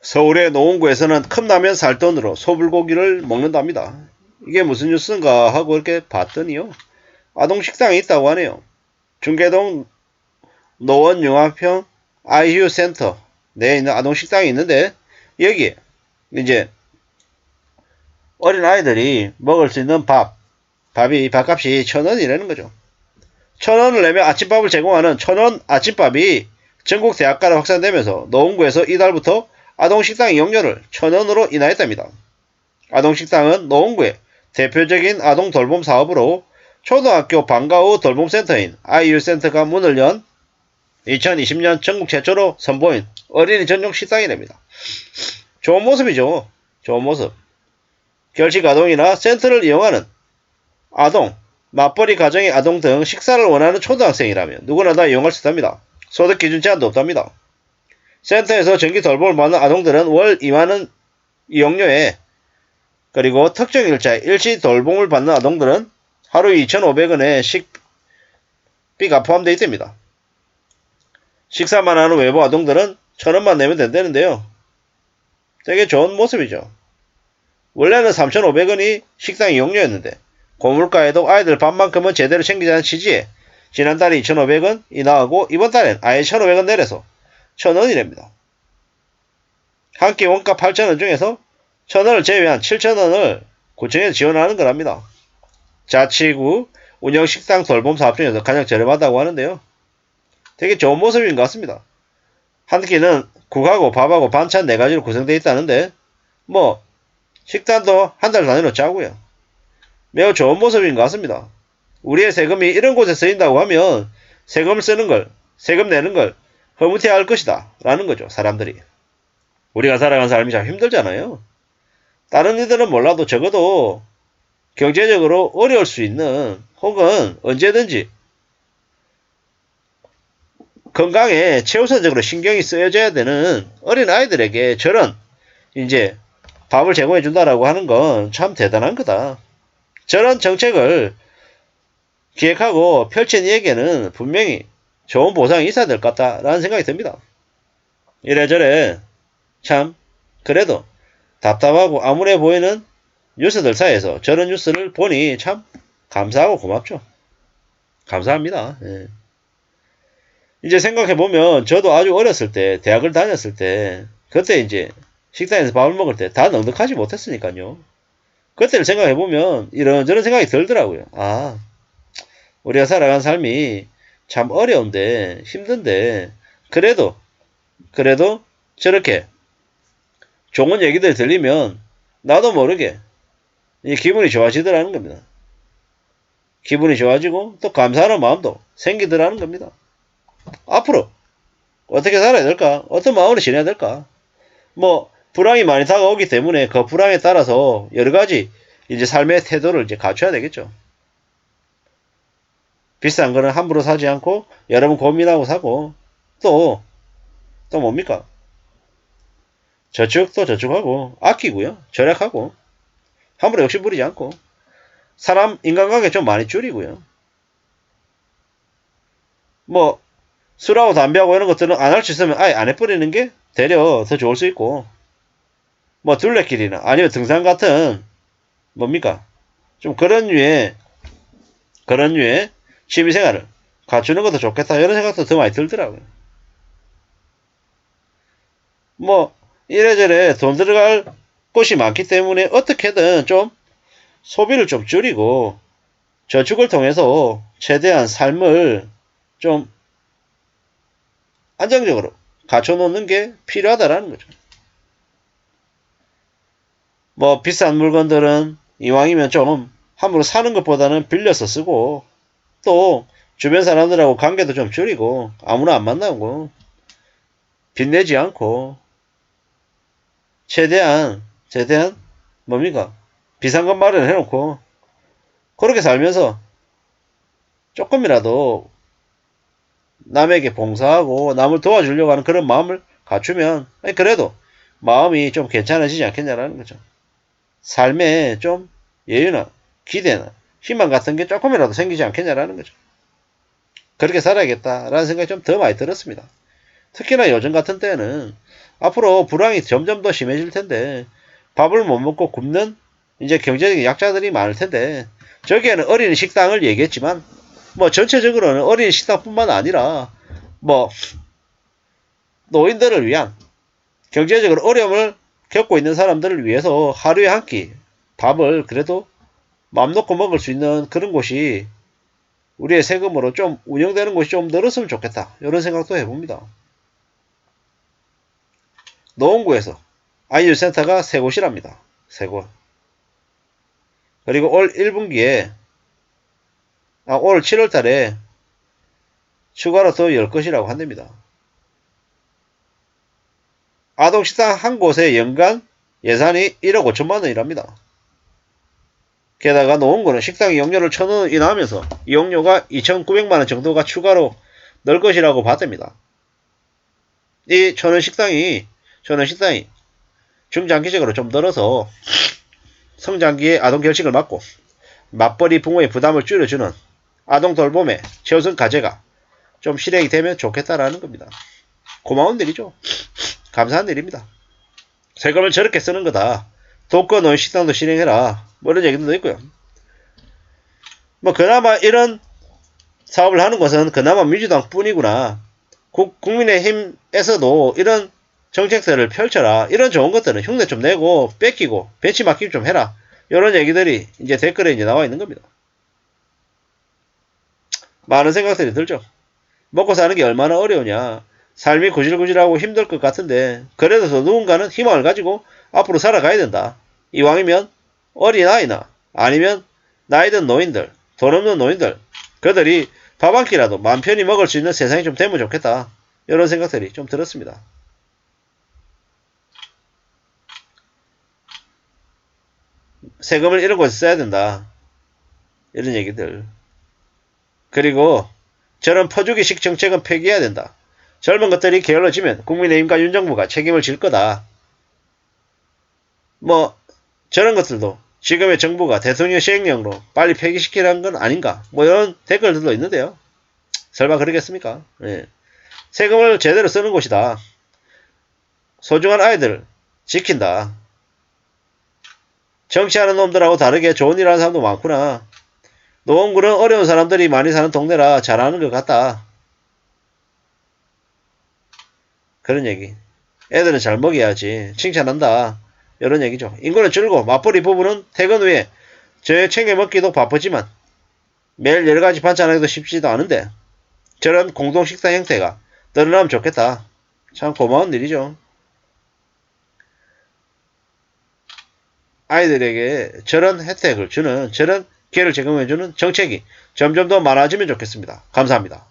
서울의 노원구에서는 컵라면 살 돈으로 소불고기를 먹는답니다. 이게 무슨 뉴스인가 하고 이렇게 봤더니요. 아동식당이 있다고 하네요. 중계동 노원융합형 아이유 센터 내에 있는 아동식당이 있는데 여기에 이제 어린 아이들이 먹을 수 있는 밥이 밥값이 1,000원이라는 거죠. 1,000원을 내면 아침밥을 제공하는 1,000원 아침밥이 전국 대학가로 확산되면서 노원구에서 이달부터 아동식당 이용료를 1,000원으로 인하했답니다. 아동식당은 노원구의 대표적인 아동 돌봄 사업으로 초등학교 방과 후 돌봄센터인 아이유센터가 문을 연 2020년 전국 최초로 선보인 어린이 전용 식당이랍니다. 좋은 모습이죠. 좋은 모습. 결식 아동이나 센터를 이용하는 아동, 맞벌이 가정의 아동 등 식사를 원하는 초등학생이라면 누구나 다 이용할 수 있답니다. 소득 기준 제한도 없답니다. 센터에서 정기 돌봄을 받는 아동들은 월 2만원 이용료에 그리고 특정 일자에 일시 돌봄을 받는 아동들은 하루 2,500원의 식비가 포함되어 있답니다. 식사만 하는 외부 아동들은 1,000원만 내면 된다는데요. 되게 좋은 모습이죠. 원래는 3,500원이 식당 이용료였는데 고물가에도 아이들 밥만큼은 제대로 챙기자는 취지에 지난달에 2,500원 인하하고 이번 달엔 아예 1,500원 내려서 1,000원이랍니다. 한 끼 원가 8,000원 중에서 1,000원을 제외한 7,000원을 구청에서 지원하는 거랍니다. 자치구 운영식당 돌봄 사업 중에서 가장 저렴하다고 하는데요. 되게 좋은 모습인 것 같습니다. 한 끼는 국하고 밥하고 반찬 4가지로 구성되어 있다는데 뭐 식단도 한 달 단위로 짜고요. 매우 좋은 모습인 것 같습니다. 우리의 세금이 이런 곳에 쓰인다고 하면 세금을 쓰는 걸, 세금 내는 걸 허무태야 할 것이다 라는 거죠. 사람들이. 우리가 살아가는 삶이 참 힘들잖아요. 다른 이들은 몰라도 적어도 경제적으로 어려울 수 있는 혹은 언제든지 건강에 최우선적으로 신경이 쓰여져야 되는 어린 아이들에게 저런 이제 밥을 제공해 준다라고 하는 건 참 대단한 거다. 저런 정책을 기획하고 펼친 이에게는 분명히 좋은 보상이 있어야 될 것 같다라는 생각이 듭니다. 이래저래 참 그래도 답답하고 암울해 보이는 뉴스들 사이에서 저런 뉴스를 보니 참 감사하고 고맙죠. 감사합니다. 예. 이제 생각해보면 저도 아주 어렸을 때 대학을 다녔을 때 그때 이제 식당에서 밥을 먹을 때 다 넉넉하지 못했으니까요. 그때를 생각해보면 이런저런 생각이 들더라고요. 아, 우리가 살아가는 삶이 참 어려운데 힘든데 그래도 저렇게 좋은 얘기들 들리면 나도 모르게 기분이 좋아지더라는 겁니다. 기분이 좋아지고 또 감사하는 마음도 생기더라는 겁니다. 앞으로 어떻게 살아야 될까? 어떤 마음으로 지내야 될까? 뭐 불황이 많이 다가오기 때문에 그 불황에 따라서 여러 가지 이제 삶의 태도를 이제 갖춰야 되겠죠. 비싼 거는 함부로 사지 않고 여러 번 고민하고 사고 또 뭡니까? 저축도 저축하고 아끼고요. 절약하고 함부로 욕심 부리지 않고 사람 인간관계 좀 많이 줄이고요. 뭐 술하고 담배하고 이런 것들은 안 할 수 있으면 아예 안 해버리는 게 되려 더 좋을 수 있고 뭐 둘레길이나 아니면 등산 같은 뭡니까? 좀 그런 류의 취미생활을 갖추는 것도 좋겠다 이런 생각도 더 많이 들더라고요. 뭐 이래저래 돈 들어갈 곳이 많기 때문에 어떻게든 좀 소비를 좀 줄이고 저축을 통해서 최대한 삶을 좀 안정적으로 갖춰놓는 게 필요하다라는 거죠. 뭐 비싼 물건들은 이왕이면 좀 함부로 사는 것보다는 빌려서 쓰고 또 주변 사람들하고 관계도 좀 줄이고 아무나 안 만나고 빚내지 않고 최대한 뭡니까? 비상금 마련해놓고 그렇게 살면서 조금이라도 남에게 봉사하고 남을 도와주려고 하는 그런 마음을 갖추면 그래도 마음이 좀 괜찮아지지 않겠냐라는 거죠. 삶에 좀 여유나 기대나 희망 같은 게 조금이라도 생기지 않겠냐라는 거죠. 그렇게 살아야겠다라는 생각이 좀 더 많이 들었습니다. 특히나 요즘 같은 때는 앞으로 불황이 점점 더 심해질 텐데 밥을 못 먹고 굶는 이제 경제적인 약자들이 많을 텐데 저기에는 어린이 식당을 얘기했지만 뭐 전체적으로는 어린이 식당뿐만 아니라 뭐 노인들을 위한 경제적으로 어려움을 겪고 있는 사람들을 위해서 하루에 한 끼 밥을 그래도 맘 놓고 먹을 수 있는 그런 곳이 우리의 세금으로 좀 운영되는 곳이 좀 늘었으면 좋겠다. 이런 생각도 해봅니다. 노원구에서 아이유센터가 세 곳이랍니다. 세 곳. 그리고 올 1분기에 올 7월달에 추가로 더 열 것이라고 한답니다. 아동식당 한 곳에 연간 예산이 1억 5천만 원이랍니다. 게다가 노원구는 식당 이용료를 1,000원 인하하면서 이용료가 2,900만 원 정도가 추가로 늘 것이라고 봤답니다. 이 1,000원 식당이 중장기적으로 좀 늘어서 성장기의 아동 결식을 막고 맞벌이 부모의 부담을 줄여주는 아동 돌봄의 최우선 과제가 좀 실행이 되면 좋겠다라는 겁니다. 고마운 일이죠. 감사한 일입니다. 세금을 저렇게 쓰는 거다. 독거 노인 식당도 실행해라. 뭐 이런 얘기도 있고요. 뭐 그나마 이런 사업을 하는 것은 그나마 민주당 뿐이구나. 국민의힘에서도 이런 정책들을 펼쳐라. 이런 좋은 것들은 흉내 좀 내고 뺏기고 벤치마킹 좀 해라. 이런 얘기들이 이제 댓글에 이제 나와 있는 겁니다. 많은 생각들이 들죠. 먹고 사는 게 얼마나 어려우냐. 삶이 구질구질하고 힘들 것 같은데 그래도 누군가는 희망을 가지고 앞으로 살아가야 된다. 이왕이면 어린아이나 아니면 나이든 노인들, 돈 없는 노인들 그들이 밥 한 끼라도 마음 편히 먹을 수 있는 세상이 좀 되면 좋겠다. 이런 생각들이 좀 들었습니다. 세금을 이런 곳에 써야 된다. 이런 얘기들. 그리고 저런 퍼주기식 정책은 폐기해야 된다. 젊은 것들이 게을러지면 국민의힘과 윤정부가 책임을 질 거다. 뭐 저런 것들도 지금의 정부가 대통령 시행령으로 빨리 폐기시키라는 건 아닌가. 뭐 이런 댓글들도 있는데요. 설마 그러겠습니까? 예. 세금을 제대로 쓰는 곳이다. 소중한 아이들 지킨다. 정치하는 놈들하고 다르게 좋은 일 하는 사람도 많구나. 노원구는 어려운 사람들이 많이 사는 동네라 잘하는 것 같다. 그런 얘기. 애들은 잘 먹여야지. 칭찬한다. 이런 얘기죠. 인구는 줄고 맞벌이 부부는 퇴근 후에 저녁 챙겨 먹기도 바쁘지만 매일 여러가지 반찬하기도 쉽지도 않은데 저런 공동식당 형태가 늘어나면 좋겠다. 참 고마운 일이죠. 아이들에게 저런 혜택을 주는 저런 기회를 제공해주는 정책이 점점 더 많아지면 좋겠습니다. 감사합니다.